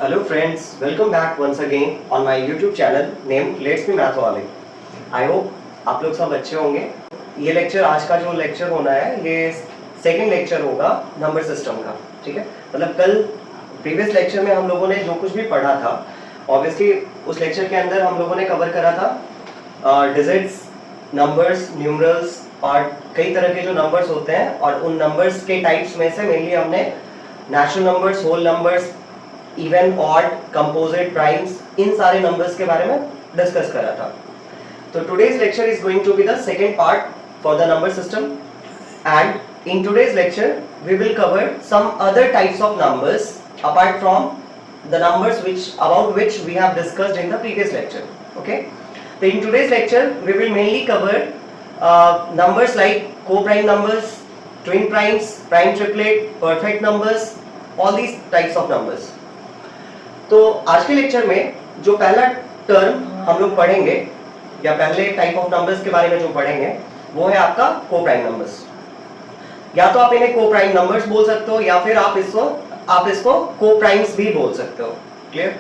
Hello friends, welcome back once again on my YouTube channel named Let's Be Matholic. I hope आप लोग सब अच्छे होंगे। ये लेक्चर आज का जो लेक्चर होना है ये सेकंड लेक्चर होगा नंबर सिस्टम का, ठीक है। मतलब कल प्रीवियस लेक्चर में हम लोगों ने जो कुछ भी पढ़ा था, ऑब्वियसली उस लेक्चर के अंदर हम लोगों ने कवर करा था डिजिट्स, नंबर्स, न्यूमरल्स और कई तरह के जो नंबर्स होते हैं, और उन नंबर्स के टाइप्स में से मेनली हमने natural numbers, whole numbers, even, odd, composite, primes, इन सारे नंबर्स के बारे में डिस्कस करा था। तो today's lecture is going to be the second part for the number system, and in today's lecture we will cover some other types of numbers apart from the numbers about which we have discussed in the previous lecture. Okay, so in today's lecture we will mainly cover numbers like co-prime numbers, twin primes, prime triplet, perfect numbers, all these types of numbers. तो आज के lecture में जो पहला term हम लोग पढ़ेंगे या पहले टाइप ऑफ नंबर्स के बारे में जो पढ़ेंगे वो है आपका को-प्राइम नंबर्स। या तो आप इन्हें को-प्राइम नंबर्स बोल सकते हो या फिर आप इसको को-प्राइम्स भी बोल सकते हो। क्लियर?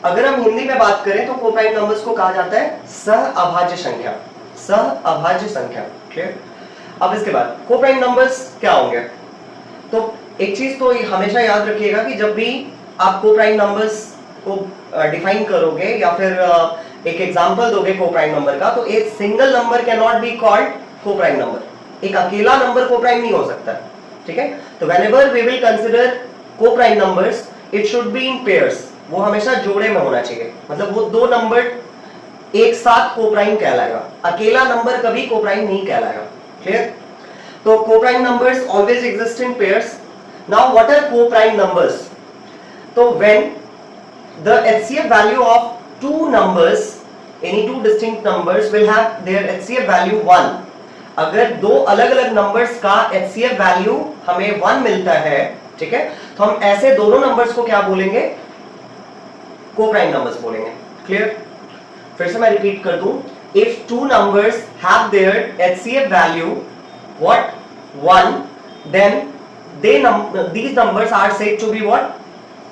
अगर हम हिंदी में बात करें तो को-प्राइम नंबर्स को कहा जाता है सहअभाज्य संख्या, सहअभाज्य संख्या। क्लियर? अब इसके बाद को-प्राइम नंबर्स क्या होंगे? तो एक चीज तो हमेशा याद रखिएगा कि जब भी आप को-प्राइम नंबर्स को डिफाइन करोगे या फिर एक एग्जांपल दोगे को-प्राइम नंबर का, तो एक single number can not be called co-prime number. एक अकेला नंबर को-प्राइम नहीं हो सकता, ठीक है। तो whenever we will consider co-prime numbers, it should be in pairs, वो हमेशा जोड़े में होना चाहिए। मतलब वो दो नंबर एक साथ को-प्राइम कहलाएगा, अकेला नंबर कभी को-प्राइम नहीं कहलाएगा। क्लियर? तो co-prime numbers always exist in pairs. Now what are co-prime numbers? तो when the HCF value of two numbers, any two distinct numbers will have their HCF value 1, अगर दो अलग अलग नंबर्स का HCF वैल्यू हमें 1 मिलता है, ठीक है, तो हम ऐसे दोनों नंबर्स को क्या बोलेंगे? को-प्राइम नंबर्स बोलेंगे। क्लियर? फिर से मैं रिपीट कर दूं, if two numbers have their HCF value what 1, then these numbers are said to be what,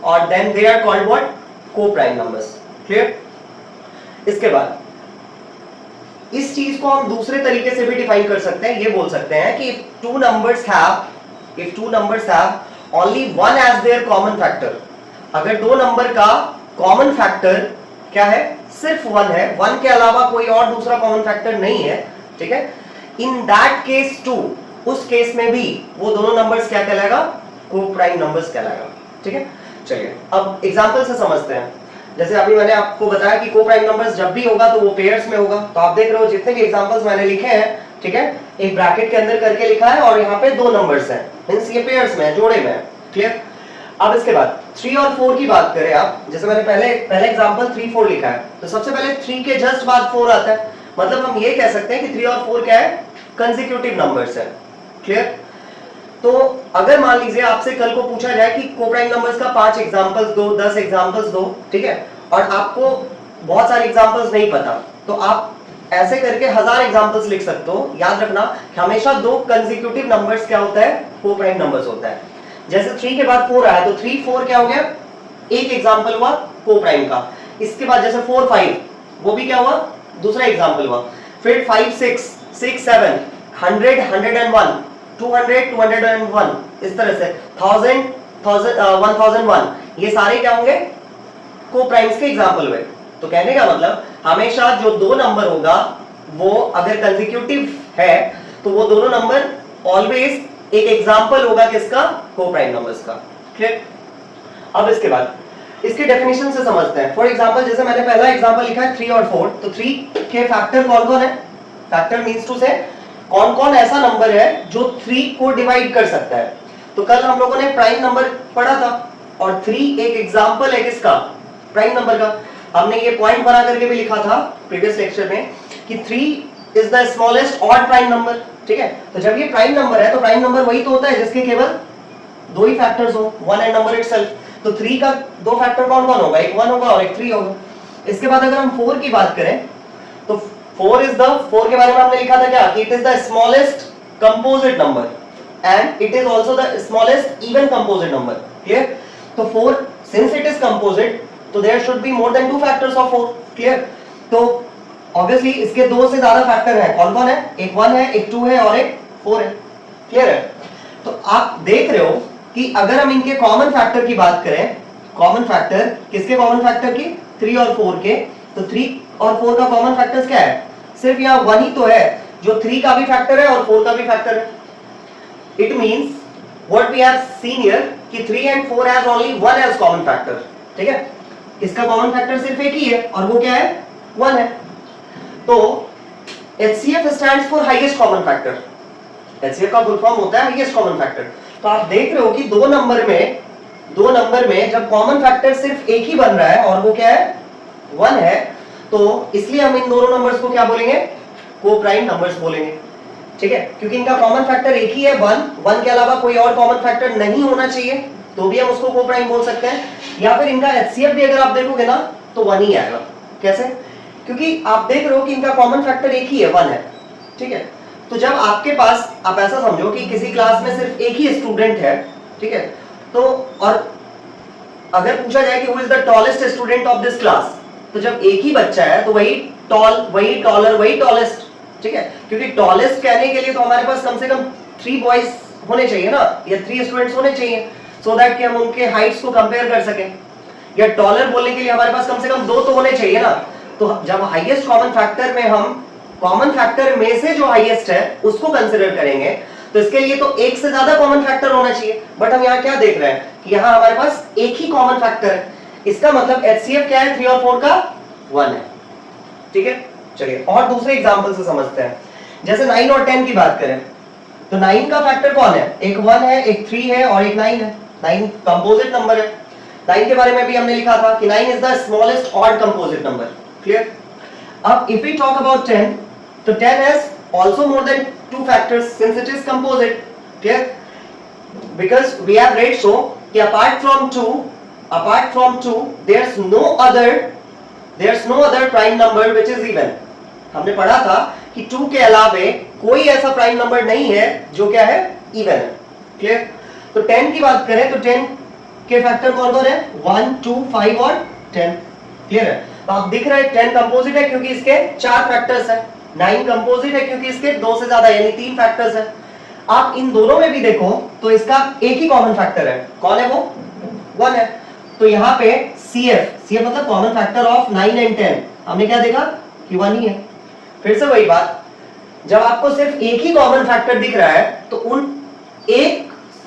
और then they are called what, co-prime numbers. Clear? इसके बाद इस चीज को हम दूसरे तरीके से भी डिफाइन कर सकते हैं। ये बोल सकते हैं कि if two numbers have only one as their common factor, अगर दो नंबर का कॉमन फैक्टर क्या है? सिर्फ 1 है, 1 के अलावा कोई और दूसरा कॉमन फैक्टर नहीं है, ठीक है। इन दैट केस टू, उस केस में भी वो दोनों नंबर्स क्या कहलाएगा? को-प्राइम नंबर्स कहलाएगा, ठीक है। चलिए अब एग्जांपल से समझते हैं। जैसे अभी मैंने आपको बताया कि को-प्राइम नंबर्स जब भी होगा तो वो पेयर्स में होगा। तो आप देख रहे हो जितने भी एग्जांपल्स मैंने लिखे हैं, ठीक है, एक ब्रैकेट के अंदर करके लिखा है और यहाँ पे दो नंबर्स हैं, मींस ये पेयर्स में है, जोड़े में है। क्लियर? अब इसके बाद 3 और 4 की बात करें आप, जैसे मैंने पहले एग्जांपल 3 4 लिखा है, तो सबसे पहले 3 के जस्ट बाद 4 आता है। मतलब हम ये कह सकते हैं कि 3 और 4 क्या है? कंसेक्यूटिव नंबर्स है। क्लियर? तो अगर मान लीजिए आपसे कल को पूछा जाए कि को-प्राइम नंबर्स का 5 एग्जांपल्स दो, 10 एग्जांपल्स दो, ठीक है, और आपको बहुत सारे एग्जांपल्स नहीं पता, तो आप ऐसे करके 1000 एग्जांपल्स लिख सकते हो। याद रखना हमेशा दो कंसेक्यूटिव नंबर्स क्या होता है? को-प्राइम नंबर्स होता है। जैसे 3 के बाद 4 आया तो 3 4 क्या हो गया? एक एग्जांपल हुआ को-प्राइम का। इसके बाद जैसे 4 5, वो भी क्या हुआ? दूसरा एग्जांपल हुआ। फिर 5 6 6 7 100 101 200 201, इस तरह से 1000 1001, ये सारे क्या होंगे? को-प्राइम्स के एग्जांपल हुए। तो कहने का मतलब हमेशा जो दो नंबर होगा वो अगर कंसेक्यूटिव है तो वो दोनों नंबर ऑलवेज एक एग्जांपल होगा किसका? को-प्राइम नंबर्स का। क्लियर? अब इसके बाद इसके डेफिनेशन से समझते हैं। फॉर एग्जांपल जैसे मैंने पहला एग्जांपल लिखा है 3 और 4, तो 3 के फैक्टर कौन कौन है? फैक्टर मींस टू से कौन कौन ऐसा नंबर है जो 3 को डिवाइड कर सकता है। तो कल हम लोगों ने प्राइम नंबर पढ़ा था और 3 एक एग्जांपल है किसका? प्राइम नंबर का। हमने ये पॉइंट बना करके भी लिखा था प्रीवियस लेक्चर में कि 3 is the smallest odd prime number, ठीक है। तो जब ये प्राइम नंबर है तो प्राइम नंबर वही तो होता है जिसके केवल दो ही फैक्टर्स हो, 1 एंड नंबर इटसेल्फ। तो 3 का दो फैक्टर कौन कौन होगा? एक 1 होगा और एक 3 होगा। इसके बाद अगर हम 4 की बात करें तो 4 के बारे में हमने लिखा था क्या? कि it is the smallest composite number and it is also the smallest even composite number. Clear? तो 4 सिंस इट इज कंपोजिट तो there should be more than 2 factors of 4. Clear? तो ऑब्वियसली इसके 2 से ज्यादा फैक्टर हैं. कौन कौन है? एक 1 है, एक 2 है और एक 4 है. क्लियर है? तो आप देख रहे हो कि अगर हम इनके कॉमन फैक्टर की बात करें, कॉमन फैक्टर किसके कॉमन फैक्टर की? 3 और 4 के. तो 3 और 4 का कॉमन फैक्टर्स क्या है? सिर्फ यहाँ 1 ही तो है जो 3 का भी फैक्टर है और 4 का भी फैक्टर है. It means what we have seen here कि 3 and 4 has only 1 as common factor. ठीक है? इसका कॉमन फैक्टर सिर्फ एक ही है और वो क्या है? 1 है. तो HCF stands for highest common factor. HCF का फुल फॉर्म होता है हाईएस्ट कॉमन फैक्टर. तो आप देख रहे हो कि दो नंबर में जब कॉमन फैक्टर सिर्फ एक ही बन रहा है और वो क्या है? 1 है, तो इसलिए हम इन दोनों नंबर्स को क्या बोलेंगे? को प्राइम नंबर्स बोलेंगे. ठीक है? क्योंकि इनका कॉमन फैक्टर एक ही है 1 के अलावा कोई और कॉमन फैक्टर नहीं होना चाहिए, तो भी हम उसको को प्राइम बोल सकते हैं. या फिर इनका HCF भी अगर आप देखोगे ना तो 1 ही आएगा. कैसे? क्योंकि आप देख रहे हो कि इनका कॉमन फैक्टर एक ही है, 1 है. ठीक है? तो जब आपके पास, आप ऐसा समझो कि किसी क्लास में सिर्फ एक ही स्टूडेंट है. ठीक है? तो और अगर पूछा जाए कि who is the tallest student of this class, तो जब एक ही बच्चा है तो वही टॉल, वही टॉलर, वही टॉलेस्ट. ठीक है? क्योंकि टॉलेस्ट कहने के लिए तो हमारे पास कम से कम 3 बॉयज होने चाहिए ना, या 3 स्टूडेंट्स होने चाहिए, सो दैट कि हम उनके हाइट्स को कंपेयर कर सकें. या टॉलर बोलने के लिए हमारे पास कम से कम 2 तो होने चाहिए ना. तो जब हाईएस्ट कॉमन फैक्टर में हम कॉमन फैक्टर में से जो हाईएस्ट है उसको कंसीडर करेंगे, तो इसके लिए तो एक से ज्यादा कॉमन फैक्टर होना चाहिए. बट हम यहाँ क्या देख रहे हैं कि यहाँ हमारे पास एक ही कॉमन फैक्टर है. इसका मतलब HCF क्या है? 3 और 4 का 1 है. ठीक है? चलिए और दूसरे एग्जांपल से समझते हैं. जैसे 9 और 10 की बात करें तो 9 का फैक्टर कौन है? एक 1 है, एक 3 है और एक 9 है. 9 कंपोजिट नंबर है. 9 के बारे में भी हमने लिखा था कि 9 is the smallest odd composite number. Clear? अब इफ वी टॉक अबाउट 10, तो 10 has also more than 2 factors since it is composite. Clear? Because we have read so कि apart from 2 there's no other prime number which is even. हमने पढ़ा था कि 2 के अलावे कोई ऐसा प्राइम नंबर नहीं है जो क्या है? इवन है. क्लियर? तो 10 की बात करें तो 10 के फैक्टर कौन कौन है? 1, 2, 5 और 10. क्लियर है? तो आप दिख रहा है 10 कंपोजिट है क्योंकि इसके 4 फैक्टर्स है. 9 कंपोजिट है क्योंकि इसके 2 से ज्यादा यानी 3 फैक्टर्स है. आप इन दोनों में भी देखो तो इसका एक ही कॉमन फैक्टर है. कौन है वो? 1 है. तो यहाँ पे CF मतलब कॉमन फैक्टर ऑफ 9 एंड 10 हमने क्या देखा कि 1 ही है. फिर से वही बात, जब आपको सिर्फ एक ही कॉमन फैक्टर दिख रहा है तो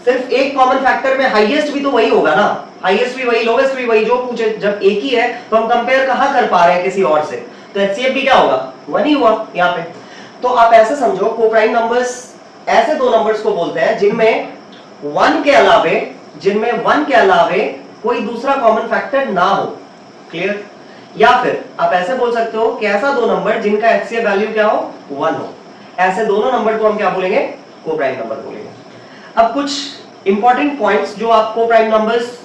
सिर्फ एक कॉमन फैक्टर में हाईएस्ट भी तो वही होगा ना. हाईएस्ट भी वही, लोवेस्ट भी वही, जो पूछे. जब एक ही है तो हम कंपेयर कहां कर पा रहे हैं किसी और से, तो HCF भी क्या होगा? 1 ही हुआ यहाँ पे. तो आप ऐसे समझो को प्राइम नंबर्स ऐसे दो नंबर्स को बोलते हैं जिनमें 1 के अलावे कोई दूसरा कॉमन फैक्टर ना हो. क्लियर? या फिर आप ऐसे बोल सकते हो कि ऐसा दो नंबर जिनका HCF वैल्यू क्या हो? 1 हो. ऐसे दोनों नंबर को हम क्या बोलेंगे? को प्राइम नंबर बोलेंगे. अब कुछ इंपॉर्टेंट पॉइंट्स जो आप को प्राइम नंबर्स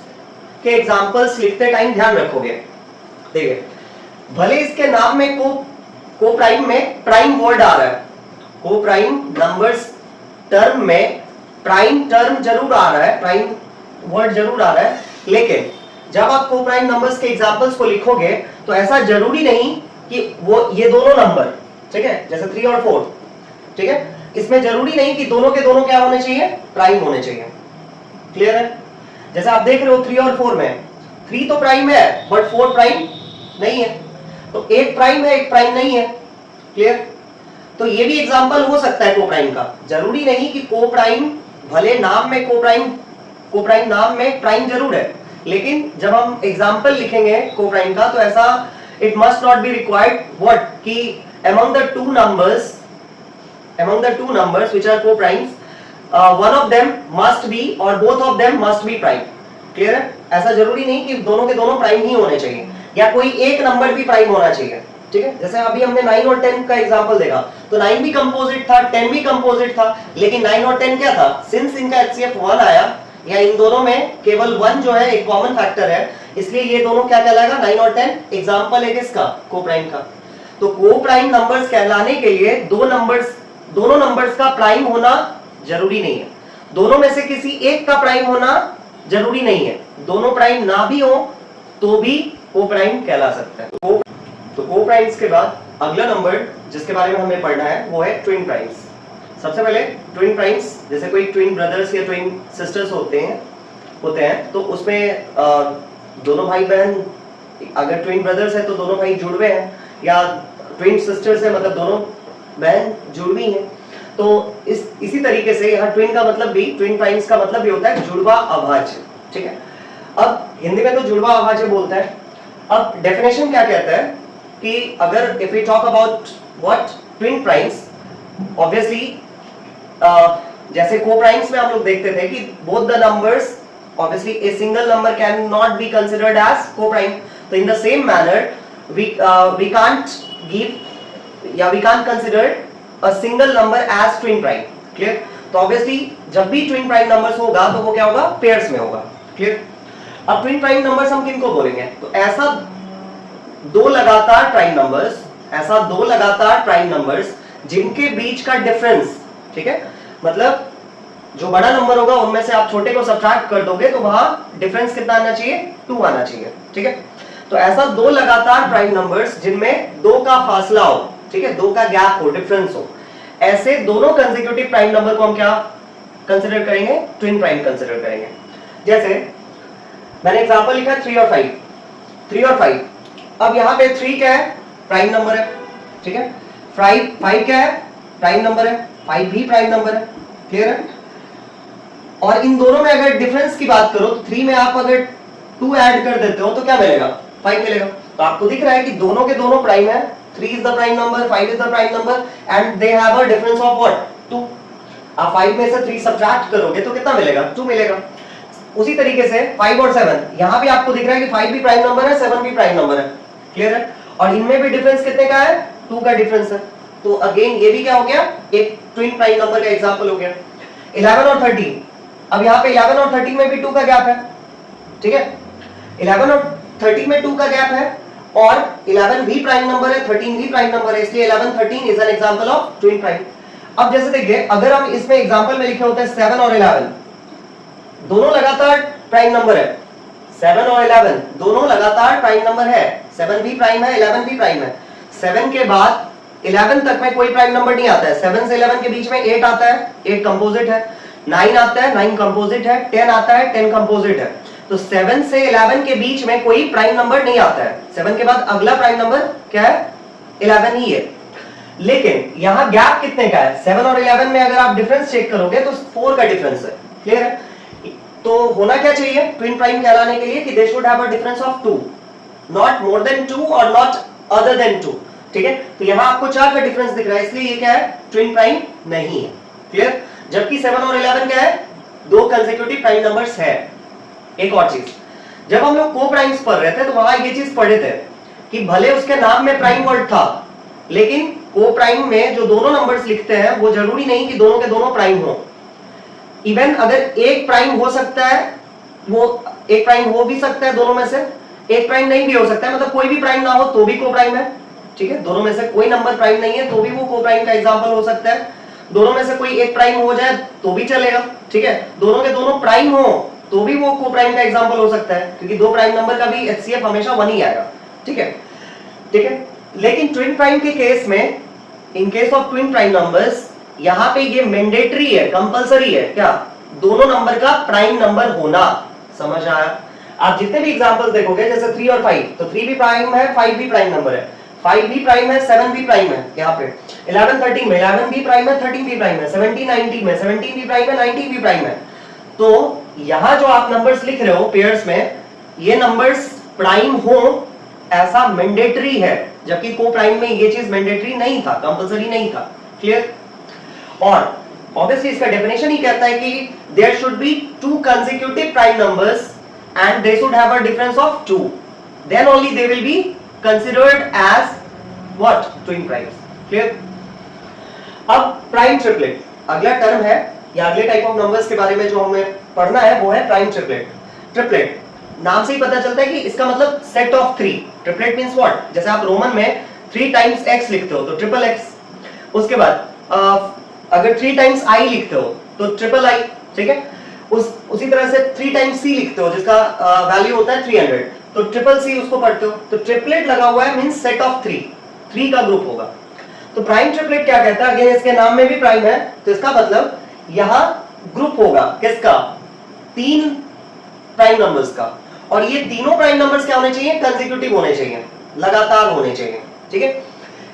के एग्जांपल्स लिखते टाइम ध्यान रखोगे. देखिए, भले इसके नाम में को प्राइम में प्राइम वर्ड आ रहा है, को प्राइम नंबर्स टर्म में प्राइम टर्म जरूर आ रहा है, प्राइम वर्ड जरूर आ रहा है, लेकिन जब आप को प्राइम नंबर्स के एग्जांपल्स को लिखोगे तो ऐसा जरूरी नहीं कि वो ये दोनों नंबर, ठीक है, जैसे 3 और 4, ठीक है, इसमें जरूरी नहीं कि दोनों के दोनों क्या होने चाहिए? प्राइम होने चाहिए. क्लियर है? जैसे आप देख रहे हो 3 और 4 में 3 तो प्राइम है बट 4 प्राइम नहीं है, तो एक प्राइम है एक प्राइम नहीं है. क्लियर? तो ये भी एग्जांपल हो सकता है को प्राइम का. जरूरी नहीं कि को प्राइम, भले नाम में को प्राइम नाम में प्राइम जरूर है, लेकिन जब हम एग्जांपल लिखेंगे को प्राइम का तो ऐसा it must not be required what कि among the two numbers which are co-primes, one of them must be or both of them must be prime. Clear है? ऐसा जरूरी नहीं कि दोनों के दोनों प्राइम ही होने चाहिए या कोई एक नंबर भी प्राइम होना चाहिए. ठीक है? जैसे अभी हमने 9 और 10 का एग्जांपल देखा तो 9 भी कंपोजिट था, 10 भी कंपोजिट था, लेकिन 9 और 10 क्या था? सिंस इनका HCF 1 आया या इन दोनों में केवल 1 जो है एक कॉमन फैक्टर है, इसलिए ये दोनों क्या कहलाएगा? 9 और 10 एग्जांपल है किसका? को प्राइम का. तो को प्राइम नंबर्स कहलाने के लिए दोनों नंबर्स का प्राइम होना जरूरी नहीं है. दोनों में से किसी एक का प्राइम होना जरूरी नहीं है, दोनों प्राइम ना भी हो तो भी को प्राइम कहला सकता है। तो को प्राइम्स के बाद अगला नंबर जिसके बारे में हमें पढ़ना है वो है ट्विन प्राइम्स। सबसे पहले ट्विन प्राइम्स, जैसे कोई ट्विन ब्रदर्स या ट्विन सिस्टर्स होते हैं तो उसमें दोनों भाई बहन, अगर ट्विन ब्रदर्स है तो दोनों भाई जुड़वे हैं, या ट्विन सिस्टर्स है मतलब दोनों बहन जुड़वी हैं। तो इसी तरीके से यहाँ ट्विन का मतलब भी, ट्विन प्राइम्स का मतलब भी होता है जुड़वा अभाज्य। ठीक है, अब हिंदी में तो जुड़वा अभाज्य बोलता है। अब डेफिनेशन क्या कहता है कि अगर if we talk about what twin primes, obviously जैसे को प्राइम्स में हम लोग देखते थे कि both the numbers, obviously a single number cannot be considered as co-prime. So in the same manner we can't consider a single number as twin prime. Clear? तो obviously जब भी twin prime numbers होगा तो वो क्या होगा, pairs में होगा। Clear? अब twin prime numbers हम किनको बोलेंगे, तो ऐसा दो लगातार prime numbers जिनके बीच का डिफरेंस, ठीक है, मतलब जो बड़ा नंबर होगा उनमें से आप छोटे को सब्ट्रैक्ट कर दोगे तो वहां डिफरेंस कितना आना चाहिए, 2 आना चाहिए। ठीक है, तो ऐसा दो लगातार प्राइम नंबर्स जिनमें 2 का फासला हो, ठीक है, 2 का गैप हो, डिफरेंस हो, ऐसे दोनों कंसेक्यूटिव प्राइम नंबर को हम क्या कंसीडर करेंगे, ट्विन प्राइम कंसीडर करेंगे। जैसे मैंने एग्जांपल लिखा 3 और 5। अब यहाँ पे 3 क्या है, प्राइम नंबर है। ठीक है, 5 क्या है, प्राइम नंबर है, 5 भी प्राइम नंबर है। क्लियर है? और इन दोनों में अगर डिफरेंस की बात करो तो 3 में आप अगर 2 ऐड कर देते हो तो क्या मिलेगा, 5 मिलेगा। तो आपको दिख रहा है कि दोनों के दोनों प्राइम है, 3 is the prime number, 5 is the prime number and they have a difference of what, 2। आप 5 में से 3 सब्ट्रैक्ट करोगे तो कितना मिलेगा, 2 मिलेगा। उसी तरीके से 5 और 7, यहां भी आपको दिख रहा है कि 5 भी प्राइम नंबर है, 7 भी प्राइम नंबर है। क्लियर है? और इनमें भी डिफरेंस कितने का है, 2 का डिफरेंस है। तो अगेन ये भी क्या हो गया, एक ट्विन प्राइम नंबर का एग्जांपल हो गया। 11 और 13, अब यहाँ पे 11 और 13 में भी 2 का गैप है। ठीक है, 11 और 13 में 2 का गैप है और 11 भी प्राइम नंबर है, 13 भी प्राइम नंबर है, इसलिए 11 13 is an example of twin prime. अब जैसे देखिए, अगर हम इसमें एग्जांपल में लिखे होते हैं 7 और 11, दोनों लगातार प्राइम नंबर है, 7 और 11 दोनों लगातार प्राइम नंबर है, 7 भी प्राइम है, 11 भी प्राइम है। 7 के बाद 11 तक में कोई प्राइम नंबर नहीं आता है, 7 से 11 के बीच में 8 आता है, 8 कंपोजिट है, 9 आता है, 9 कंपोजिट है, 10 आता है, 10 कंपोजिट है। तो 7 से 11 के बीच में कोई प्राइम नंबर नहीं आता है। 7 के बाद अगला प्राइम नंबर क्या है, 11 ही है। लेकिन यहाँ गैप कितने का है, 7 और 11 में अगर आप डिफरेंस चेक करोगे तो 4 का डिफरेंस है। क्लियर है? तो होना क्या चाहिए ट्विन प्राइम कहलाने के लिए कि दे should have a difference of 2, not more than 2 और नॉट अदर देन 2। ठीक है, तो यहाँ आपको 4 का डिफरेंस दिख रहा है, इसलिए ये क्या है, ट्विन प्राइम नहीं है। क्लियर? जबकि 7 और 11 क्या है, 2 कंसेक्यूटिव प्राइम नंबर्स है। एक और चीज, जब हम लोग को प्राइम्स पढ़ रहे थे तो वहां ये चीज पढ़े थे कि भले उसके नाम में प्राइम वर्ड था, लेकिन को प्राइम में जो दोनों नंबर्स लिखते हैं वो जरूरी नहीं कि दोनों के दोनों प्राइम हो। इवन अगर एक प्राइम हो सकता है, वो एक प्राइम हो भी सकता है दोनों में से, एक प्राइम नहीं भी हो सकता है, मतलब कोई भी प्राइम ना हो तो भी को प्राइम है। ठीक है, दोनों में से कोई नंबर प्राइम नहीं है तो भी वो को प्राइम का एग्जांपल हो सकता है। दोनों में से कोई एक प्राइम हो जाए तो भी चलेगा। ठीक है, दोनों के दोनों प्राइम हो तो भी वो को प्राइम का एग्जांपल हो सकता है, क्योंकि 2 प्राइम नंबर का भी एचसीएफ हमेशा 1 ही आएगा। ठीक है, ठीक है, लेकिन ट्विन प्राइम के केस में, in case of twin prime numbers, यहाँ पे ये मैंडेटरी है, कंपलसरी है, क्या, दोनों नंबर का प्राइम नंबर होना। समझ आया? आप जितने भी एग्जांपल्स देखोगे, जैसे 3 और 5, तो 3 भी प्राइम है, 5 भी प्राइम नंबर है, 5 भी प्राइम है, 7 भी प्राइम है। यहाँ पे 11 13 में 11 भी प्राइम है, 13 भी प्राइम है, 17 19 में 17 भी प्राइम है, 19 भी प्राइम है। तो यहाँ जो आप नंबर्स लिख रहे हो पेयर्स में, ये नंबर्स प्राइम हो ऐसा मैंडेटरी है, जबकि को प्राइम में ये चीज मैंडेटरी नहीं था, कंपलसरी नहीं था। क्लियर? और ऑब्वियसली इसका डेफिनेशन ही कहता है कि there should be 2 consecutive prime numbers and they should have a difference of 2, then only they will be considered as what, twin primes. Clear? अब प्राइम ट्रिपलेट अगला टर्म है, या अगले टाइप ऑफ नंबर्स के बारे में जो हमें पढ़ना है वो है प्राइम ट्रिपलेट। ट्रिपलेट नाम से ही पता चलता है कि इसका मतलब set of 3। Triplet means what, जैसे आप रोमन में 3 टाइम्स x लिखते हो तो ट्रिपल x, उसके बाद अगर 3 टाइम्स i लिखते हो तो ट्रिपल i। ठीक है, उसी तरह से 3 टाइम्स सी लिखते हो जिसका वैल्यू होता है 300, तो ट्रिपल सी उसको पढ़ते हो, तो ट्रिपलेट लगा हुआ है मींस सेट ऑफ 3 का ग्रुप होगा। तो प्राइम ट्रिपलेट क्या कहता है, अगेन इसके नाम में भी प्राइम है, तो इसका मतलब यहां ग्रुप होगा किसका, 3 प्राइम नंबर्स का, और ये तीनों प्राइम नंबर्स क्या होने चाहिए, कंसेक्यूटिव होने चाहिए, लगातार होने चाहिए, ठीक है।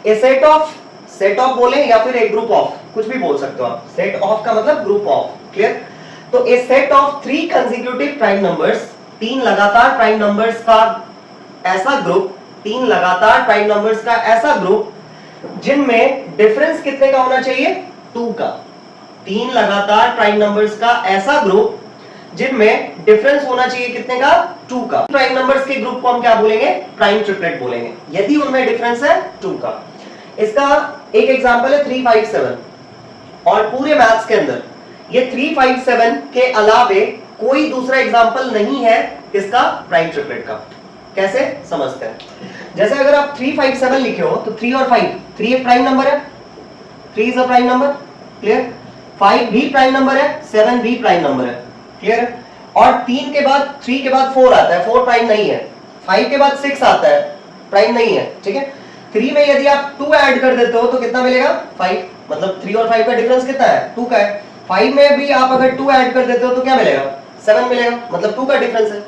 ए सेट ऑफ बोले या फिर एक ग्रुप ऑफ, कुछ भी बोल सकते हो आप, सेट ऑफ का मतलब ग्रुप ऑफ, क्लियर। तो a set of 3 consecutive prime numbers, 3 लगातार प्राइम नंबर्स का ऐसा ग्रुप, 3 लगातार प्राइम नंबर्स का ऐसा ग्रुप जिनमें डिफरेंस कितने का होना चाहिए, 2 का। 3 लगातार प्राइम नंबर्स का ऐसा ग्रुप जिनमें डिफरेंस होना चाहिए कितने का, 2 का। प्राइम नंबर्स के ग्रुप को हम क्या बोलेंगे, प्राइम ट्रिपलेट बोलेंगे, यदि उनमें डिफरेंस है 2 का। इसका एक एग्जांपल है 357, और पूरे मैथ्स के अंदर ये 357 के अलावे कोई दूसरा एग्जांपल नहीं है किसका, प्राइम ट्रिपलेट का। कैसे समझते हैं, जैसे अगर आप 357 लिखे हो तो 3 और 5, 3 एक प्राइम नंबर है, 3 is a prime number, clear. 5 भी प्राइम नंबर है, 7 भी प्राइम नंबर है, क्लियर है। और 3 के बाद 3 के बाद 4 आता है, 4 प्राइम नहीं है। 5 के बाद 6 आता है, प्राइम नहीं है, ठीक है। 3 में यदि आप 2 ऐड कर देते हो तो कितना मिलेगा, 5, मतलब 3 और 5 का डिफरेंस कितना है, 2 का है। 5 में भी आप अगर 2 ऐड कर देते हो तो क्या मिलेगा, 7 मिलेगा, मतलब 2 का डिफरेंस है।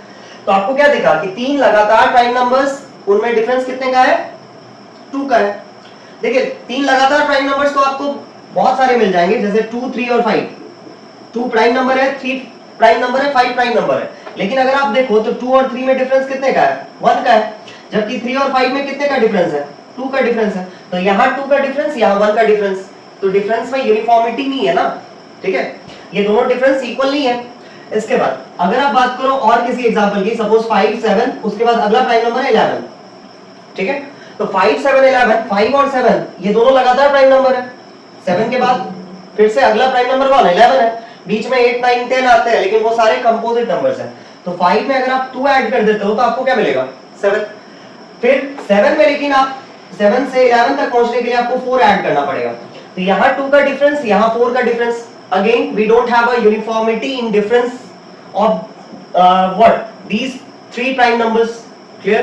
तो आपको क्या दिखा कि 3 लगातार प्राइम नंबर्स, उनमें डिफरेंस कितने का है, 2 का है। देखिए 3 लगातार प्राइम नंबर्स तो आपको बहुत सारे मिल जाएंगे, जैसे 2, 3 और 5। 2 प्राइम नंबर है, 3 प्राइम नंबर है, 5 प्राइम नंबर है। लेकिन अगर आप देखो तो 2 और 3 में डिफरेंस कितने का है, 1 का है, जबकि 3 और 5 में कितने का डिफरेंस है, 2 का डिफरेंस है। तो यहाँ 2 का डिफरेंस, यहाँ 1 का डिफरेंस, तो डिफरेंस में यूनिफॉर्मिटी नहीं है ना, ठीक है, ये दोनों डिफरेंस इक्वल नहीं है। इसके बाद अगर आप बात करो और किसी एग्जांपल की, सपोज 5, 7, उसके बाद अगला प्राइम नंबर है 11, ठीक है। तो 5, 7, 11, 5 और 7 ये दोनों लगातार प्राइम नंबर है। 7 के बाद फिर से अगला प्राइम नंबर कौन है, 11 है। बीच में 8, 9, 10 आते हैं, लेकिन वो सारे कंपोजिट नंबर्स हैं। तो 5 में अगर आप 2 ऐड कर देते हो तो आपको क्या मिलेगा, 7। फिर 7 में लेकिन आप 7 से 11 तक पहुंचने के लिए आपको 4 ऐड करना पड़ेगा। तो यहाँ 2 का डिफरेंस, यहाँ 4 का difference. Again, we don't have a uniformity in difference of what these 3 prime numbers, clear?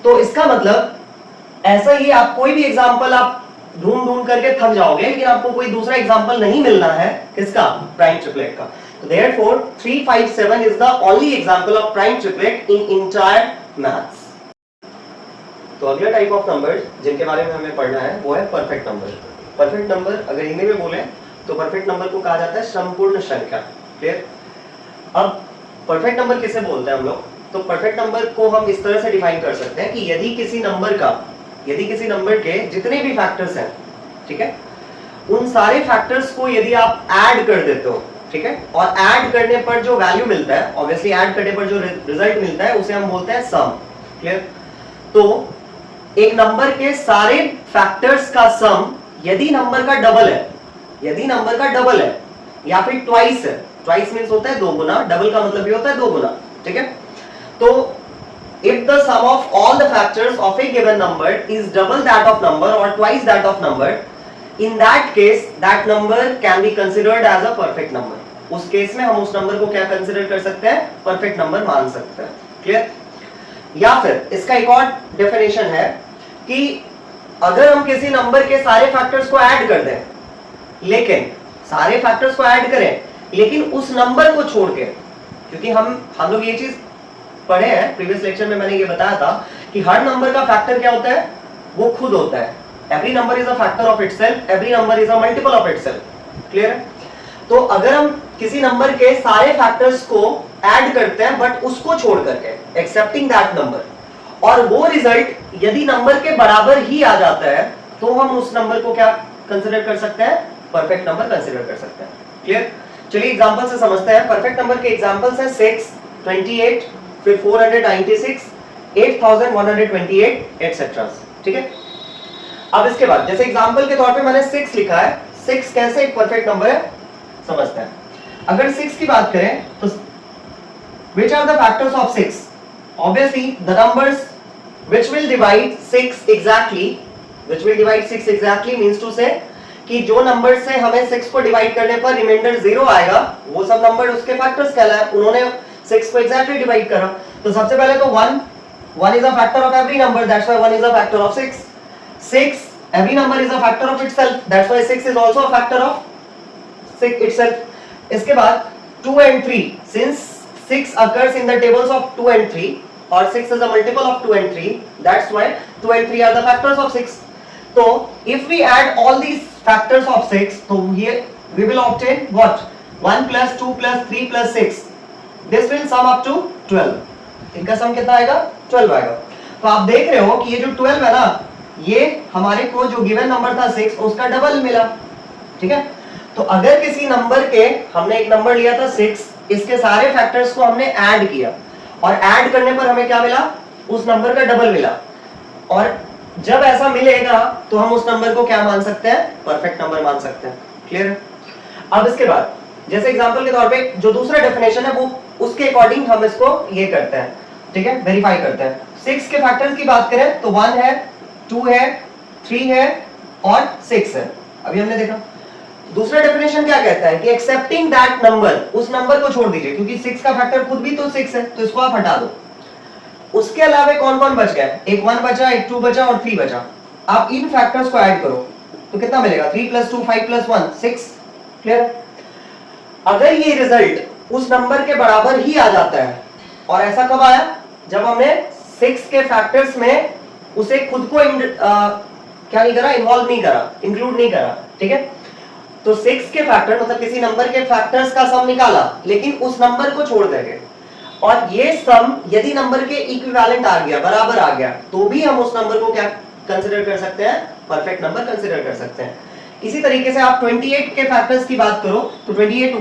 तो इसका मतलब ऐसा ही आप कोई भी एग्जांपल आप ढूंढ करके थक जाओगे, लेकिन आपको कोई दूसरा एग्जांपल नहीं मिलना है किसका, प्राइम ट्रिपलेट का। तो therefore 357 is the only example of prime triplet in entire maths. तो अगला टाइप ऑफ नंबर जिनके बारे में हमें पढ़ना है वो है परफेक्ट नंबर। परफेक्ट नंबर अगर हिंदी में बोले तो परफेक्ट नंबर को कहा जाता है समपूर्ण संख्या, क्लियर। अब परफेक्ट नंबर किसे बोलते हैं हम लोग, तो परफेक्ट नंबर को हम इस तरह से डिफाइन कर सकते हैं कि यदि किसी नंबर के जितने भी फैक्टर्स हैं, ठीक है, उन सारे फैक्टर्स को यदि आप ऐड कर देते हो, ठीक है, और ऐड करने पर जो वैल्यू मिलता है, ऑब्वियसली ऐड करने पर जो रिजल्ट मिलता है उसे हम बोलते हैं सम, क्लियर। तो एक नंबर के सारे फैक्टर्स का सम यदि नंबर का डबल है या फिर ट्वाइस है, ट्वाइस मींस होता है 2 गुना, डबल का मतलब ये होता है 2 गुना, ठीक है। तो if the sum of all the factors of a given number is double that of number or twice that of number, in that case that number can be considered as a perfect number. उस case में हम उस number को क्या consider कर सकते हैं, perfect number मान सकते हैं, क्लियर। या फिर इसका एक और डेफिनेशन है कि अगर हम किसी नंबर के सारे फैक्टर्स को ऐड कर दें, लेकिन सारे फैक्टर्स को ऐड करें लेकिन उस नंबर को छोड़ के, क्योंकि हम लोग ये चीज पढ़े हैं प्रीवियस लेक्चर में, मैंने ये बताया था कि हर नंबर का फैक्टर क्या होता है, वो खुद होता है। Every number is a factor of itself, every number is a multiple of itself, clear है। तो अगर हम किसी नंबर के सारे फैक्टर्स को ऐड करते हैं बट उसको छोड़ करके, एक्सेप्टिंग दैट नंबर, और वो रिजल्ट यदि नंबर के बराबर ही आ जाता है, तो हम उस नंबर को क्या कंसीडर कर सकते हैं, परफेक्ट नंबर कंसीडर कर सकते हैं, क्लियर। चलिए एग्जांपल से समझते हैं। परफेक्ट नंबर के एग्जांपल्स हैं 6, 28, फिर 496, 8128 एटसेट्रा, ठीक है। अब इसके बाद जैसे एग्जांपल के तौर पे मैंने 6 लिखा है, 6 कैसे एक परफेक्ट नंबर है समझते हैं। अगर 6 की बात करें तो which are the factors of 6? Obviously the numbers which will divide 6 exactly means to say कि जो नंबर से हमें 6 को डिवाइड करने पर रिमाइंडर 0 आएगा वो सब नंबर उसके फैक्टर्स कहलाए। उन्होंने 6 को एग्जैक्टली डिवाइड करा। तो सबसे पहले तो 1 is a factor of every number, that's why 1 is a factor of 6। 6 every number is a factor of itself, that's why 6 is also a factor of 6 itself। इसके बाद 2 and 3, since 6 occurs in the tables of 2 and 3 or 6 is a multiple of 2 and 3, that's why 2 and 3 are the factors of 6। so if we add all these factors of 6, so here we will obtain what? 1 plus 2 plus 3 plus 6, this will sum up to 12। इनका सम कितना आएगा? 12 आएगा। तो आप देख रहे हो कि ये जो 12 है ना, ये हमारे को जो गिवन नंबर था 6 उसका डबल मिला। ठीक है, तो अगर किसी नंबर के, हमने एक नंबर लिया था 6, इसके सारे फैक्टर्स को हमने ऐड किया और ऐड करने पर हमें क्या मिला? उस नंबर का डबल मिला। और जब ऐसा मिलेगा तो हम उस नंबर को क्या मान सकते हैं? परफेक्ट नंबर मान सकते हैं। क्लियर है? अब इसके बाद जैसे एग्जांपल के तौर पे जो दूसरा डेफिनेशन है वो उसके अकॉर्डिंग हम इसको ये करते हैं, ठीक है, वेरीफाई करते हैं। 6 के फैक्टर्स की बात करें तो 1 है, 2 है, 3 है और 6 है। अभी हमने देखा दूसरा डेफिनेशन क्या कहता है कि एक्सेप्टिंग दैट नंबर, उस नंबर को छोड़ दीजिए, क्योंकि 6 का फैक्टर खुद भी तो 6 है, तो इसको आप हटा दो। उसके अलावा कौन कौन बच गया? एक 1 बचा, एक 2 बचा और 3 बचा। आप इन फैक्टर्स को ऐड करो तो कितना मिलेगा? 3 + 2 5 + 1 6। क्लियर? अगर ये रिजल्ट उस नंबर के बराबर ही आ जाता है, और ऐसा कब आया? जब हमने 6 के फैक्टर्स में उसे खुद को क्या नहीं करा? इन्वॉल्व नहीं करा, इंक्लूड नहीं करा। ठीक है, तो 6 के फैक्टर मतलब किसी नंबर के फैक्टर्स का सम निकाला लेकिन उस नंबर को छोड़ देंगे, और ये सम यदि नंबर के इक्विवेलेंट आ गया, बराबर आ गया, तो भी हम उस नंबर को क्या कंसीडर कर सकते हैं? परफेक्ट नंबर कंसीडर कर सकते हैं। इसी तरीके से आप 28 के फैक्टर्स की बात करो तो 28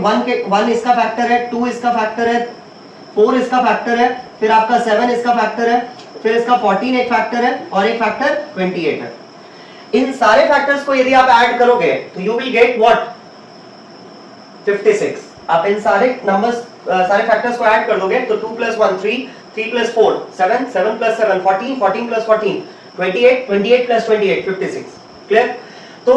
1 इसका फैक्टर है, 2 इसका फैक्टर है, 4 इसका फैक्टर है, फिर आपका 7 इसका फैक्टर है, फिर इसका 14 एक फैक्टर है और एक फैक्टर 28 है। इन सारे फैक्टर्स को यदि आप ऐड करोगे तो यू विल गेट व्हाट? 56। आप इन सारे नंबर्स सारे फैक्टर्स को ऐड कर दोगे तो 2 + 1 3, 3 + 4 7, 7 + 7 14, 14 + 14 28, 28 + 28 56। क्लियर? तो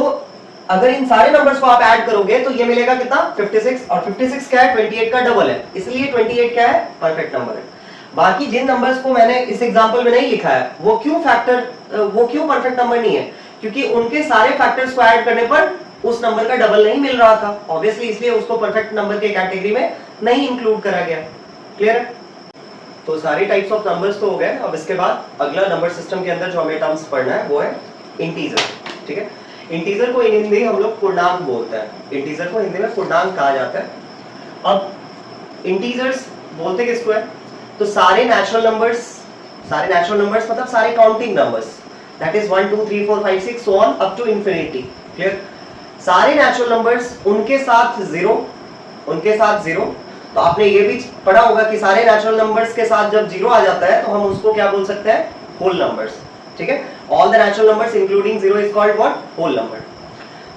अगर इन सारे नंबर्स को आप ऐड करोगे तो ये मिलेगा कितना? 56। और 56 क्या है? 28 का डबल है, इसलिए 28 क्या है? परफेक्ट नंबर है। बाकी जिन नंबर्स को मैंने इस एग्जांपल में नहीं लिखा है वो क्यों परफेक्ट नंबर नहीं है? क्योंकि उनके सारे फैक्टर्स को ऐड करने पर उस नंबर का डबल नहीं मिल रहा था, ऑब्वियसली, इसलिए उसको परफेक्ट नंबर के कैटेगरी में नहीं इंक्लूड करा गया। क्लियर है? तो सारी टाइप्स ऑफ नंबर्स तो हो गए। अब इसके बाद अगला नंबर सिस्टम के अंदर जो हमें टर्म्स पढ़ना है वो है इंटीजर। ठीक है, इंटीजर को इन हिंदी हम लोग पूर्णांक बोलते हैं। इंटीजर को हिंदी में पूर्णांक कहा जाता है। अब इंटीजर्स बोलते किसको है? तो सारे नेचुरल नंबर्स मतलब सारे counting numbers, that is 1 2 3 4 5 6 so on up to infinity. Clear? सारे नेचुरल नंबर्स उनके साथ जीरो। तो आपने ये भी पढ़ा होगा कि सारे नेचुरल नंबर्स के साथ जब जीरो आ जाता है तो हम उसको क्या बोल सकते हैं? Whole numbers. ठीक है, all the natural numbers including zero is called what? Whole number.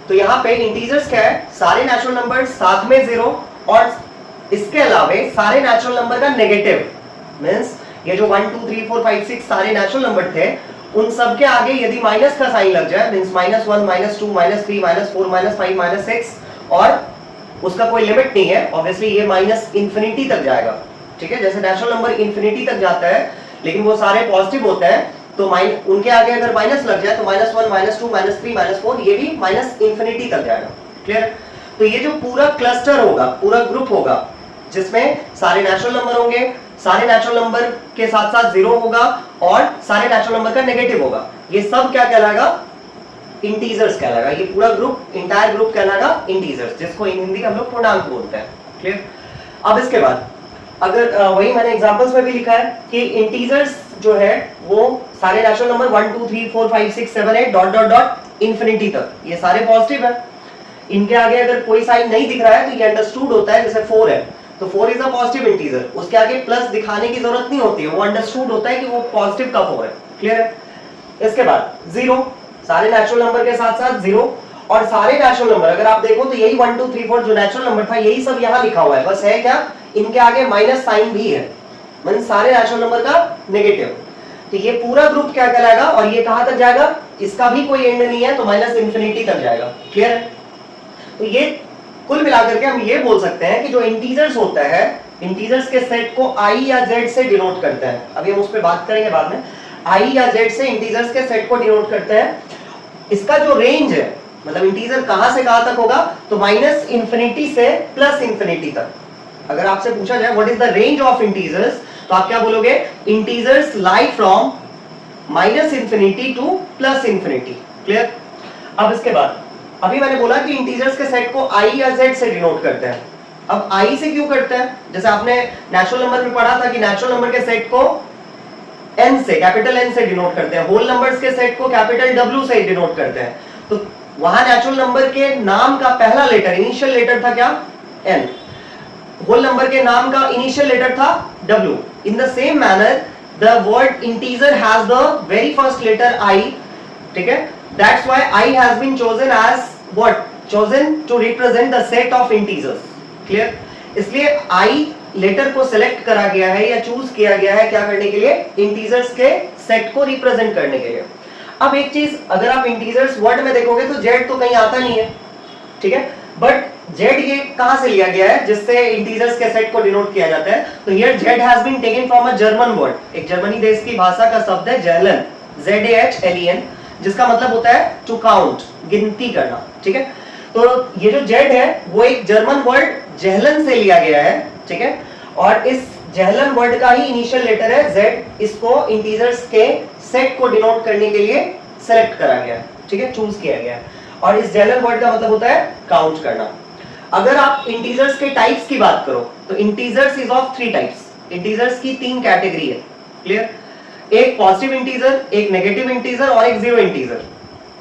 तो यहाँ पे इंटीजर्स क्या है? सारे नेचुरल नंबर्स साथ में जीरो, और इसके अलावा सारे नेचुरल नंबर का नेगेटिव, मींस ये जो 1 2 3 4 5 6 सारे नेचुरल नंबर थे उन सब के आगे यदि माइनस का साइन लग जाए, मींस -1 -2 -3 -4 -5 -6, और उसका कोई लिमिट नहीं है, ऑब्वियसली ये माइनस इंफिनिटी तक जाएगा। ठीक है, जैसे नेचुरल नंबर इंफिनिटी तक जाता है लेकिन वो सारे पॉजिटिव होते हैं, तो उनके आगे अगर माइनस लग जाए तो -1 -2 -3 -4 ये भी माइनस इंफिनिटी तक जाएगा। क्लियर? तो ये जो पूरा क्लस्टर होगा, पूरा ग्रुप होगा जिसमें सारे नेचुरल नंबर होंगे, सारे नेचुरल नंबर के साथ साथ जीरो होगा और सारे नेचुरल नंबर का नेगेटिव होगा, ये सब क्या कहलाएगा? इंटीजर्स कहलाएगा। ये पूरा ग्रुप, इंटायर ग्रुप कहलाएगा इंटीजर्स, जिसको इन हिंदी हम लोग पूर्णांक बोलते हैं। क्लियर? अब इसके बाद अगर वही मैंने एग्जांपल्स में भी लिखा है कि इंटीजर्स जो है वो सारे natural number 1 2 3 4 5 6 7 8 dot dot dot infinity तक ये सारे पॉजिटिव है। इनके आगे अगर कोई साइन नहीं दिख रहा है तो ये अंडरस्टूड होता है, जैसे 4 है तो 4 इज अ पॉजिटिव इंटीजर, उसके आगे प्लस दिखाने की जरूरत नहीं होती है, वो अंडरस्टूड होता है कि वो पॉजिटिव का 4 है। क्लियर है? इसके बाद जीरो, सारे नेचुरल नंबर के साथ साथ जीरो, और सारे नेचुरल नंबर अगर आप देखो तो यही 1 2 3 4 जो नेचुरल नंबर था यही सब यहाँ लिखा हुआ है, बस है क्या? इनके आगे माइनस साइन भी है, मतलब सारे नेचुरल नंबर का नेगेटिव। तो ये पूरा ग्रुप क्या कहलाएगा? और ये कहां तक जाएगा? इसका भी कोई एंड नहीं है तो माइनस इंफिनिटी तक जाएगा। क्लियर है? तो ये कुल मिलाकर के हम ये बोल सकते हैं कि जो इंटीजर्स होता है, इंटीजर्स के सेट को i या z से डिनोट करते हैं। अभी हम उस पर बात करेंगे बाद में। i या z से इंटीजर्स के सेट को डिनोट करते हैं। इसका जो रेंज है, मतलब इंटीजर कहां से कहां तक होगा, तो माइनस इंफिनिटी से प्लस इंफिनिटी तक। अगर आपसे पूछा जाए what is the range of integers, तो आप क्या बोलोगे? Integers lie from minus infinity two plus infinity. Clear? अब इसके बाद अभी मैंने बोला कि इंटीजर्स के सेट को i या z से डिनोट करते हैं। अब i से क्यों करते हैं? जैसे आपने नेचुरल नंबर में पढ़ा था कि नेचुरल नंबर के सेट को n से, कैपिटल N से डिनोट करते हैं, होल नंबर्स के सेट को कैपिटल W से डिनोट करते हैं। तो वहां नेचुरल नंबर के नाम का पहला लेटर, इनिशियल लेटर था क्या? n। होल नंबर के नाम का इनिशियल लेटर था W। In the same manner the word integer has the very first letter I। ठीक है? That's why I has been chosen as what? Chosen to represent the set of integers. Clear? इसलिए I लेटर को select करा गया है या choose किया गया है क्या करने के लिए? इंटीजर्स के सेट को रिप्रेजेंट करने के लिए। अब एक चीज, अगर आप इंटीजर्स वर्ड में देखोगे तो z तो कहीं आता नहीं है। ठीक है? बट z ये कहां से लिया गया है जिससे इंटीजर्स के सेट को डिनोट किया जाता है? तो here z has been taken from a German word. एक जर्मनी देश की भाषा का शब्द है zählen, ZAHLEN, जिसका मतलब होता है टू काउंट, गिनती करना। ठीक है? तो ये जो z है वो एक जर्मन वर्ड ज़ेहलन से लिया गया है। ठीक है? और इस ज़ेहलन वर्ड का ही इनिशियल लेटर है z। इसको इंटीजर्स के सेट को डिनोट करने के लिए सेलेक्ट करा गया है। ठीक है? चूज किया गया है। और इस ज़ेहलन वर्ड का मतलब होता है काउंट करना। अगर आप इंटीजर्स के टाइप्स की बात करो तो integers is of 3 types. Integers की 3 कैटेगरी है। क्लियर? एक पॉजिटिव इंटीजर, एक नेगेटिव इंटीजर और एक जीरो इंटीजर।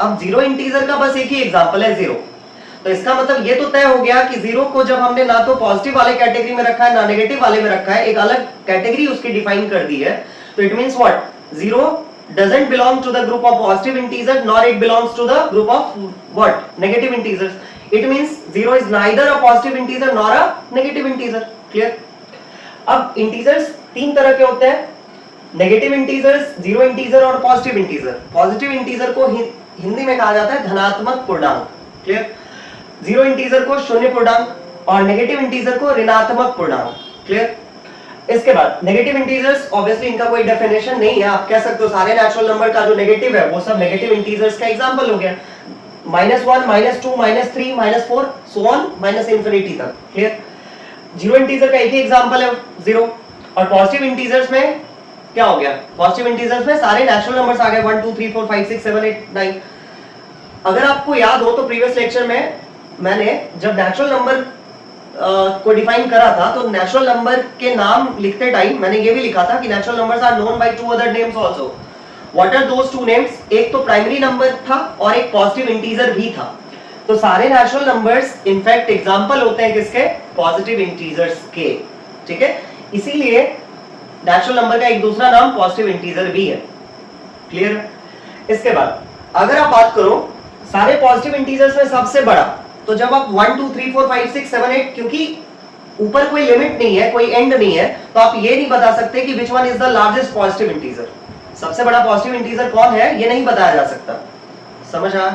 अब जीरो इंटीजर का बस एक ही एग्जांपल है जीरो। तो इसका मतलब ये तो तय हो गया कि जीरो को जब हमने ना तो पॉजिटिव वाले कैटेगरी में रखा है ना नेगेटिव वाले में रखा है, एक अलग कैटेगरी उसकी डिफाइन कर दी है। तो it means what? Zero doesn't belong to the group of positive integers nor it belongs to the group of what? Negative integers. It means zero is neither a positive integer nor a negative integer. Clear? अब integers 3 तरह के होते हैं, negative integers, zero integer और positive integer. Positive integer को हिंदी में कहा जाता है धनात्मक पूर्णांक। क्लियर? जीरो इंटीजर को शून्य पूर्णांक और नेगेटिव इंटीजर को ऋणात्मक पूर्णांक। क्लियर? इसके बाद नेगेटिव इंटीजर्स, ऑब्वियसली इनका कोई डेफिनेशन नहीं है। आप कह सकते हो सारे नेचुरल नंबर का जो नेगेटिव है वो सब नेगेटिव इंटीजर्स का एग्जांपल हो गया। -1, -2, -3, -4 सो ऑन माइनस इंफिनिटी तक। क्लियर? जीरो इंटीजर का एक ही एग्जांपल है जीरो। और पॉजिटिव इंटीजर्स में क्या हो गया? पॉजिटिव इंटीजर्स में सारे नेचुरल नंबर्स आ गए 1 2 3 4 5 6 7 8 9। अगर आपको याद हो तो प्रीवियस लेक्चर में मैंने जब नेचुरल नंबर को डिफाइन करा था तो नेचुरल नंबर के नाम लिखते टाइम मैंने ये भी लिखा था कि natural numbers are known by 2 other names also. What are those 2 names? एक तो प्राइमरी नंबर था और एक पॉजिटिव इंटीजर भी था। तो सारे नेचुरल नंबर्स इनफैक्ट एग्जांपल होते हैं किसके? पॉजिटिव इंटीजर्स के। ठीक है? इसीलिए नेचुरल नंबर का एक दूसरा नाम पॉजिटिव इंटीजर भी है। क्लियर? इसके बाद अगर आप बात करो सारे पॉजिटिव इंटीजर्स में सबसे बड़ा, तो जब आप 1 2 3 4 5 6 7 8, क्योंकि ऊपर कोई लिमिट नहीं है, कोई एंड नहीं है, तो आप ये नहीं बता सकते कि which one is the largest positive integer। सबसे बड़ा पॉजिटिव इंटीजर कौन है ये नहीं बताया जा सकता। समझ आ?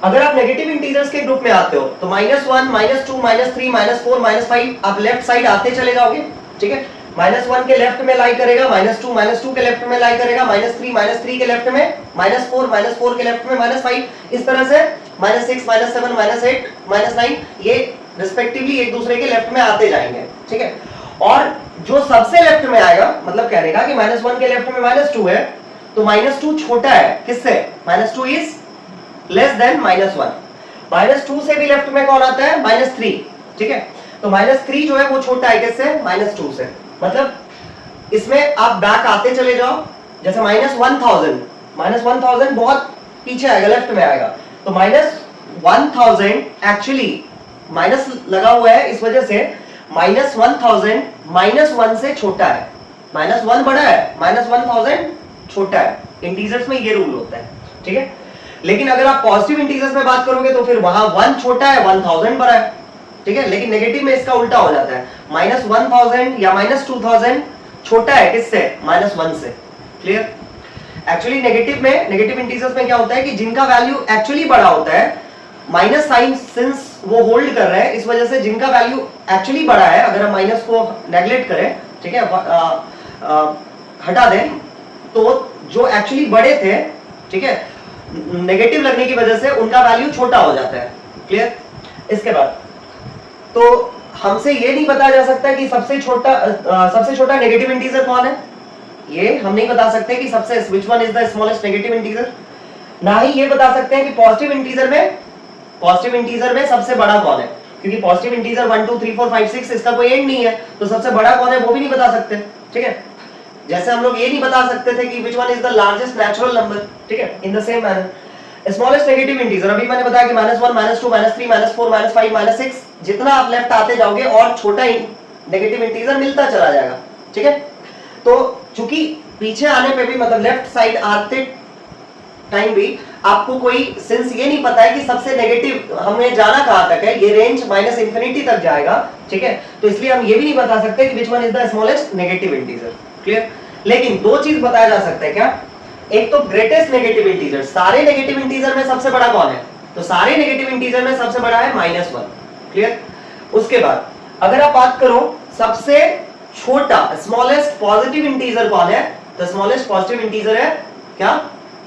अगर आप नेगेटिव इंटीजर्स के ग्रुप में आते हो तो -1, -2, -3, -4, -5 आप लेफ्ट साइड आते चले जाओगे। ठीक है? -1 के लेफ्ट में लाई करेगा, -2 के लेफ्ट में लाई करेगा, -3 के लेफ्ट में, -4 के लेफ्ट में, -5, इस तरह से -6, -7, -8, -9 ये रिस्पेक्टिवली एक दूसरे के लेफ्ट में आते जाएंगे। ठीक है? और जो सबसे लेफ्ट में आएगा, मतलब कहने का कि -1 के लेफ्ट में -2 है, तो -2 छोटा है किससे? -2 इज लेस देन -1। -2 से भी लेफ्ट में कौन आता है? -3। ठीक है? तो -3 जो है वो छोटा है किससे? -2 से। मतलब इसमें आप बैक आते चले जाओ, जैसे -1000 बहुत पीछे आएगा, लेफ्ट में आएगा, तो -1000 एक्चुअली माइनस लगा हुआ है इस वजह से -1000 -1 से छोटा है। -1 बड़ा है, -1000 छोटा है। इंटीजर्स में ये रूल होता है। ठीक है? लेकिन अगर आप पॉजिटिव इंटीजर्स में बात करोगे तो फिर वहां 1 छोटा है, 1000 बड़ा है। ठीक है? लेकिन नेगेटिव में इसका उल्टा हो जाता है, -1000 या -2000 छोटा है किससे? -1 से। क्लियर? एक्चुअली नेगेटिव इंटीजर्स में क्या होता है कि जिनका वैल्यू एक्चुअली बड़ा होता है, माइनस साइन सिंस वो होल्ड कर रहे हैं, इस वजह से जिनका वैल्यू एक्चुअली बड़ा है, अगर हम माइनस को नेगलेक्ट करें, ठीक है, हटा दें, तो जो एक्चुअली बड़े थे, ठीक है, नेगेटिव लगने की वजह से उनका वैल्यू छोटा हो जाता है। क्लियर? इसके बाद तो हमसे ये नहीं बताया जा सकता कि सबसे छोटा नेगेटिव इंटीजर कौन है, ये हम नहीं बता सकते कि सबसे which one is the smallest negative integer। ना ही ये बता सकते हैं कि पॉजिटिव इंटीजर में सबसे बड़ा कौन है, क्योंकि पॉजिटिव इंटीजर 1 2 3 4 5 6 इसका कोई एंड नहीं है, तो सबसे बड़ा कौन है वो भी नहीं बता सकते। ठीक है, जैसे हम लोग ये नहीं बता सकते थे कि which one is the largest natural number। ठीक है, इन the same manner smallest negative integer, अभी मैंने बताया कि -1 -2 -3 -4 -5 -6, जितना आप लेफ्ट आते जाओगे और छोटा नेगेटिव इंटीजर मिलता चला जाएगा। ठीक है, तो चूंकि पीछे आने पे भी मतलब लेफ्ट साइड आते टाइम भी आपको कोई सेंस ये नहीं पता है कि सबसे नेगेटिव हमें जाना कहां तक है, ये रेंज -इंफिनिटी तक जाएगा। ठीक है, तो इसलिए हम ये भी नहीं बता सकते कि which one is the smallest negative integer. Clear? लेकिन दो चीज बताया जा सकता है क्या, एक तो ग्रेटेस्ट नेगेटिव इंटीजर, सारे नेगेटिव इंटीजर में सबसे बड़ा कौन है, तो सारे नेगेटिव इंटीजर में सबसे बड़ा है -1। क्लियर? उसके बाद अगर आप बात करो सबसे छोटा स्मॉलेस्ट पॉजिटिव इंटीजर कौन है, तो स्मॉलेस्ट पॉजिटिव इंटीजर है क्या,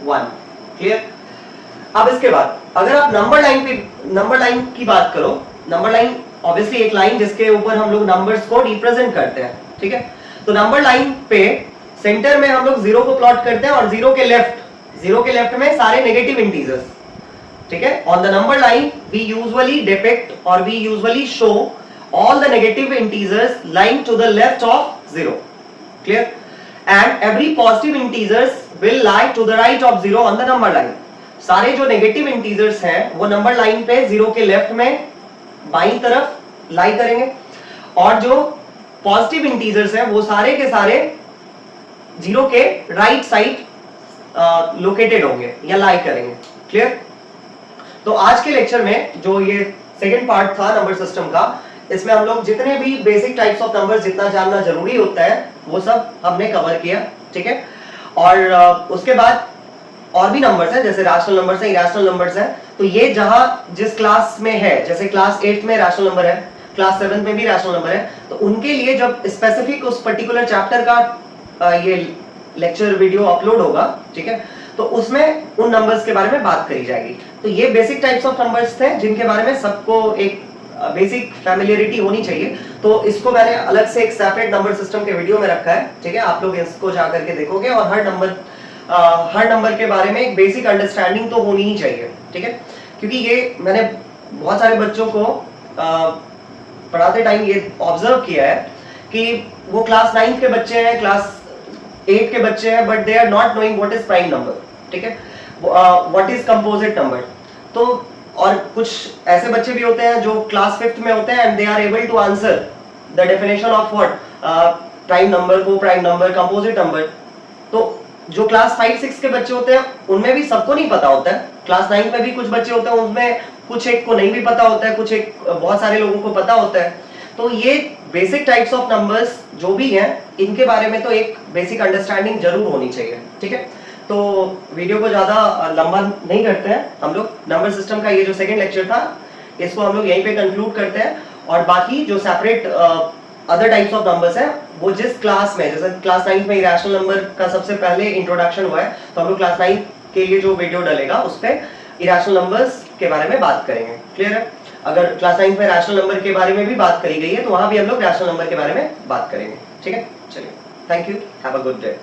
1। क्लियर? अब इसके बाद अगर आप नंबर लाइन की बात करो, नंबर लाइन ऑब्वियसली एक लाइन जिसके ऊपर हम लोग नंबर्स को रिप्रेजेंट करते हैं। ठीक है, तो नंबर लाइन पे सेंटर में हम लोग 0 को प्लॉट करते हैं और 0 के लेफ्ट में सारे नेगेटिव इंटीजर्स। ठीक है, on the number line we usually depict और we usually show all the negative integers lying to the left of 0. Clear? And every positive integers will lie to the right of 0 on the number line. सारे जो negative integers हैं वो number line पे 0 के left में बाईं तरफ लाई करेंगे, और जो पॉजिटिव इंटीजर्स हैं वो सारे के सारे 0 के राइट साइड लोकेटेड होंगे या लाई करेंगे। क्लियर? तो आज के लेक्चर में जो ये सेकेंड पार्ट था नंबर सिस्टम का, इसमें हम लोग जितने भी बेसिक टाइप्स ऑफ नंबर्स जितना जानना जरूरी होता है वो सब हमने कवर किया। ठीक है, और उसके बाद और भी नंबर्स हैं, जैसे रैशनल नंबर्स हैं, इरैशनल नंबर्स हैं, तो ये जहां जिस क्लास में है, जैसे क्लास 8 में रैशनल नंबर है, क्लास 7 में भी रैशनल नंबर है, तो उनके लिए जब स्पेसिफिक उस पर्टिकुलर चैप्टर का ये लेक्चर वीडियो अपलोड होगा, ठीक है, तो उसमें उन नंबर्स के बारे में बात करी जाएगी। तो ये बेसिक टाइप्स ऑफ नंबर्स थे जिनके बारे में सबको एक बेसिक फैमिलियरिटी होनी चाहिए, तो इसको मैंने अलग से एक सेपरेट नंबर सिस्टम के वीडियो में रखा है। ठीक है, आप लोग इसको जाकर के देखोगे और हर नंबर के बारे में एक बेसिक अंडरस्टैंडिंग तो होनी ही चाहिए। ठीक है, क्योंकि ये मैंने बहुत सारे बच्चों को पढ़ाते टाइम ये ऑब्जर्व किया है कि वो क्लास 9 के बच्चे हैं, क्लास 8 के बच्चे हैं, but they are not knowing what is prime number. ठीक है, व्हाट इज कंपोजिट नंबर। तो और कुछ ऐसे बच्चे भी होते हैं जो क्लास 5th में होते हैं and they are able to answer the definition of what prime number, co prime number, composite number. तो जो क्लास 5-6 के बच्चे होते हैं उनमें भी सबको नहीं पता होता है, क्लास 9 में भी कुछ बच्चे होते हैं उनमें कुछ एक को नहीं भी पता होता है, कुछ एक बहुत सारे लोगों को पता होता है। तो ये बेसिक टाइप्स ऑफ नंबर्स जो भी हैं इनके बारे में तो एक बेसिक अंडरस्टैंडिंग जरूर होनी चाहिए। ठीक है, तो वीडियो को ज्यादा लंबा नहीं करते हैं हम लोग, नंबर सिस्टम का ये जो सेकंड लेक्चर था इसको हम लोग यहीं पे कंक्लूड करते हैं, और बाकी जो separate other types of numbers हैं वो जिस क्लास में, जैसे क्लास 9 में इरैशनल नंबर का सबसे पहले इंट्रोडक्शन हुआ है, तो हम लोग क्लास 9 के लिए जो वीडियो डलेगा उस पे इरैशनल नंबर्स के बारे में बात करेंगे। क्लियर है? अगर क्लास 9 में रैशनल नंबर के बारे में भी बात करी गई है तो वहां भी हम लोग रैशनल नंबर के बारे में बात करेंगे। ठीक है, चलिए, thank you, have a good day.